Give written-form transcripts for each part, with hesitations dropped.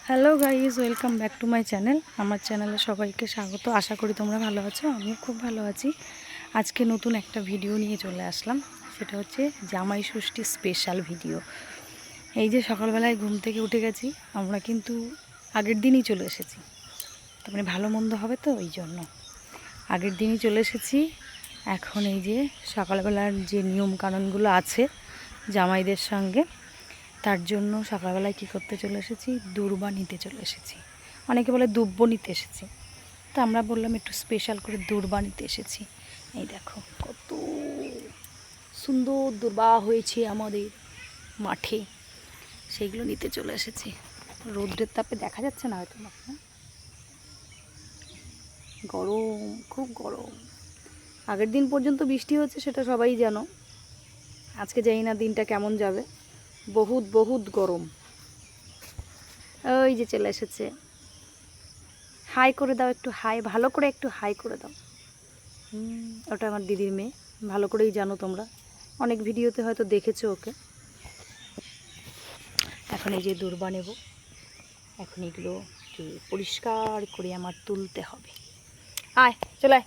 Hello guys, welcome back to my channel. আমার চ্যানেলে সবাইকে স্বাগত। আশা করি তোমরা ভালো আছো, আমিও খুব ভালো আছি। আজকে নতুন একটা ভিডিও নিয়ে চলে আসলাম, সেটা হচ্ছে জামাই ষষ্ঠী স্পেশাল ভিডিও। এই যে সকালবেলায় ঘুম থেকে উঠে গেছি, আমরা কিন্তু আগের দিনই চলে এসেছি, তার মানে ভালো মন্দ হবে তো ওই জন্য আগের দিনই চলে এসেছি। এখন এই যে সকালবেলার যে নিয়ম কানুনগুলো আছে জামাইদের সঙ্গে, তার জন্য সকালবেলায় কী করতে চলে এসেছি, দূর্বা নিতে চলে এসেছি। অনেকে বলে দুব্ব নিতে এসেছি, তা আমরা বললাম একটু স্পেশাল করে দূর্বা নিতে এসেছি। এই দেখো কত সুন্দর দূর্বা হয়েছে আমাদের মাঠে, সেইগুলো নিতে চলে এসেছি। রৌদ্রের তাপে দেখা যাচ্ছে না হয়তো, গরম, খুব গরম। আগের দিন পর্যন্ত বৃষ্টি হচ্ছে, সেটা সবাই জানো। আজকে জানি না দিনটা কেমন যাবে, বহুত বহুত গরম। ওই যে চলে এসেছে, হাই করে দাও একটু, হাই ভালো করে একটু হাই করে দাও। ওটা আমার দিদির মেয়ে, ভালো করেই জানো তোমরা, অনেক ভিডিওতে হয়তো দেখেছো ওকে। এখন এই যে দূর্বা নেব, এখন এগুলোকে পরিষ্কার করে আমার তুলতে হবে। আয় চলে আয়,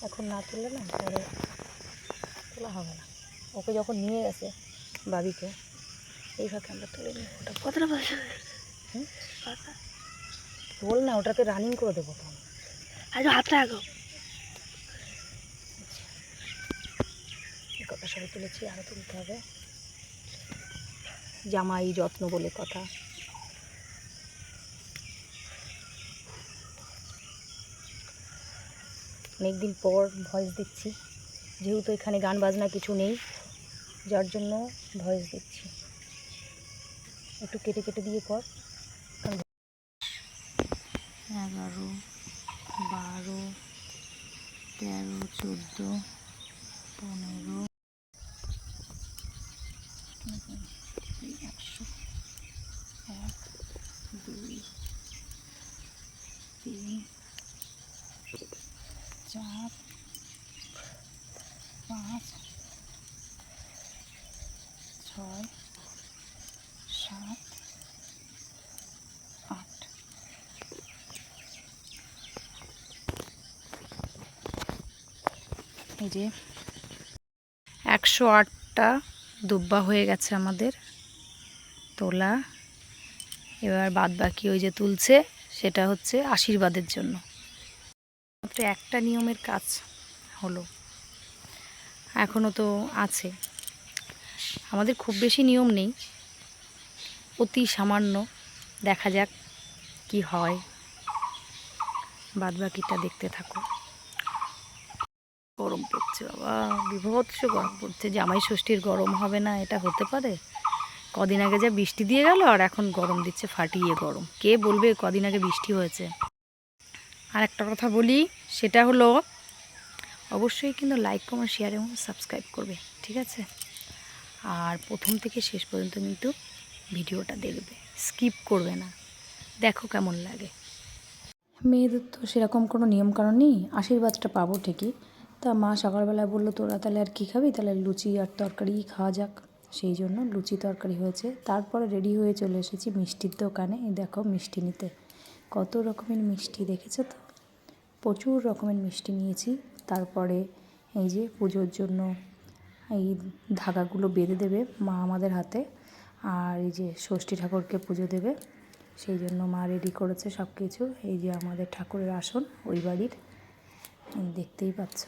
এখন না তুললে না পরে তোলা হবে না। ওকে যখন নিয়ে গেছে বাবিকে, এইভাবে আমরা তুলে নিই। ওটা কতটা পয়সা বল না, ওটাতে রানিং করে দেবো তো আমি। আগে হাতটা আগে কথা সবাই তুলেছি, আরও তুলতে হবে। জামাই যত্ন বলে কথা। অনেকদিন পর ভয়েস দিচ্ছি, যেহেতু এখানে গান বাজনা কিছু নেই, যার জন্য ভয়েস দিচ্ছি। একটু কেটে কেটে দিয়ে পর। 11, 12, 13, 14, 15, 100, 1, 2, 3, 4, 5, 6, 7, 8। এই যে 108টা দুব্বা হয়ে গেছে আমাদের তোলা। এবার বাদ বাকি ওই যে তুলছে, সেটা হচ্ছে আশীর্বাদের জন্য। মাত্র একটা নিয়মের কাজ হলো, এখনও তো আছে। আমাদের খুব বেশি নিয়ম নেই, অতি সামান্য। দেখা যাক কি হয়, বাদ বাকিটা দেখতে থাকো। গরম পড়ছে বাবা, বিভৎস গরম পড়ছে। জামাই ষষ্ঠীর গরম হবে না, এটা হতে পারে? কদিন আগে যা বৃষ্টি দিয়ে গেল, আর এখন গরম দিচ্ছে ফাটিয়ে গরম। কে বলবে কদিন আগে বৃষ্টি হয়েছে? আর একটা কথা বলি, সেটা হলো অবশ্যই কিন্তু লাইক, কমেন্ট, শেয়ার এবং সাবস্ক্রাইব করবে, ঠিক আছে? আর প্রথম থেকে শেষ পর্যন্ত কিন্তু ভিডিওটা দেখবে, স্কিপ করবে না, দেখো কেমন লাগে। মেয়েদের তো সেরকম কোনো নিয়মকানুন নেই, আশীর্বাদটা পাবো ঠিকই। তা মা সকালবেলায় বললো, তোরা তাহলে আর কী খাবি, তাহলে লুচি আর তরকারিই খাওয়া যাক। সেই জন্য লুচি তরকারি হয়েছে। তারপরে রেডি হয়ে চলে এসেছি মিষ্টির দোকানে। এই দেখো মিষ্টি নিতে, কত রকমের মিষ্টি দেখেছো তো, প্রচুর রকমের মিষ্টি নিয়েছি। তারপরে এই যে পুজোর জন্য এই ধাগাগুলো বেঁধে দেবে মা আমাদের হাতে, আর এই যে ষষ্ঠী ঠাকুরকে পুজো দেবে, সেই জন্য মা রেডি করেছে সব কিছু। এই যে আমাদের ঠাকুরের আসন ওই বাড়ির, দেখতেই পাচ্ছ।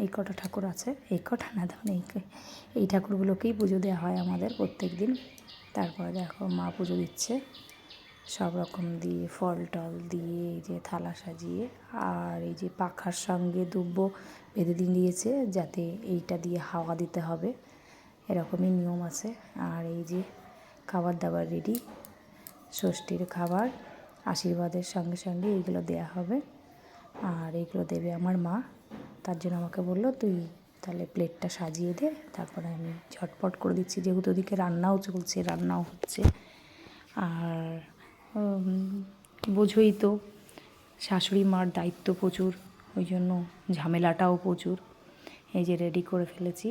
এই কটা ঠাকুর আছে, এই কটা না, তখন এই ঠাকুরগুলোকেই পুজো দেওয়া হয় আমাদের প্রত্যেক দিন। তারপরে দেখো মা পুজো দিচ্ছে সব রকম দিয়ে, ফল টল দিয়ে, এই যে থালা সাজিয়ে। আর এই যে পাখার সঙ্গে দুব্ব বেঁধে দিয়েছে, যাতে এইটা দিয়ে হাওয়া দিতে হবে, এরকমই নিয়ম আছে। আর এই যে খাবার দাবার রেডি, ষষ্ঠীর খাবার আশীর্বাদের সঙ্গে সঙ্গে এইগুলো দেয়া হবে। আর এইগুলো দেবে আমার মা, তার জন্য আমাকে বললো তুই তাহলে প্লেটটা সাজিয়ে দে, তারপরে আমি ঝটপট করে দিচ্ছি, যেহেতু ওদিকে রান্নাও চলছে, রান্নাও হচ্ছে। আর বোঝোই তো শাশুড়ি মার দায়িত্ব প্রচুর, ওই জন্য ঝামেলাটাও প্রচুর। এই যে রেডি করে ফেলেছি,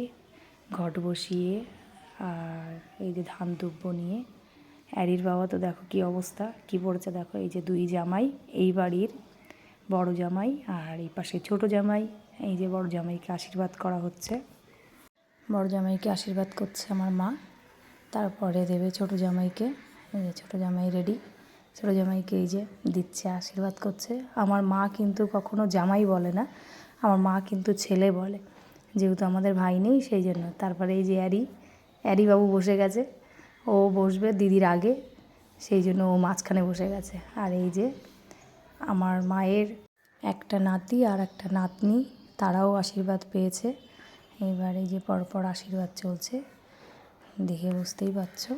ঘট বসিয়ে আর এই যে ধান দুব্বো নিয়ে অ্যারির বাবা তো দেখো কী অবস্থা, কী পড়েছে দেখো। এই যে দুই জামাই, এই বাড়ির বড় জামাই আর এই পাশে ছোট জামাই। এই যে বড় জামাইকে আশীর্বাদ করা হচ্ছে, বড় জামাইকে আশীর্বাদ করছে আমার মা, তারপরে দেবে ছোট জামাইকে। এই যে ছোটো জামাই রেডি, ছোটো জামাইকে এই যে দিচ্ছে, আশীর্বাদ করছে। আমার মা কিন্তু কখনো জামাই বলে না, আমার মা কিন্তু ছেলে বলে, যেহেতু আমাদের ভাই নেই সেই জন্য। তারপরে এই যে অ্যারি বাবু বসে গেছে, ও বসবে দিদির আগে, সেই জন্য ও মাঝখানে বসে গেছে। আর এই যে আমার মায়ের একটা নাতি আর একটা নাতনি, তারাও আশীর্বাদ পেয়েছে। এবার এই যে পরপর আশীর্বাদ চলছে, দেখে বুঝতেই পারছো।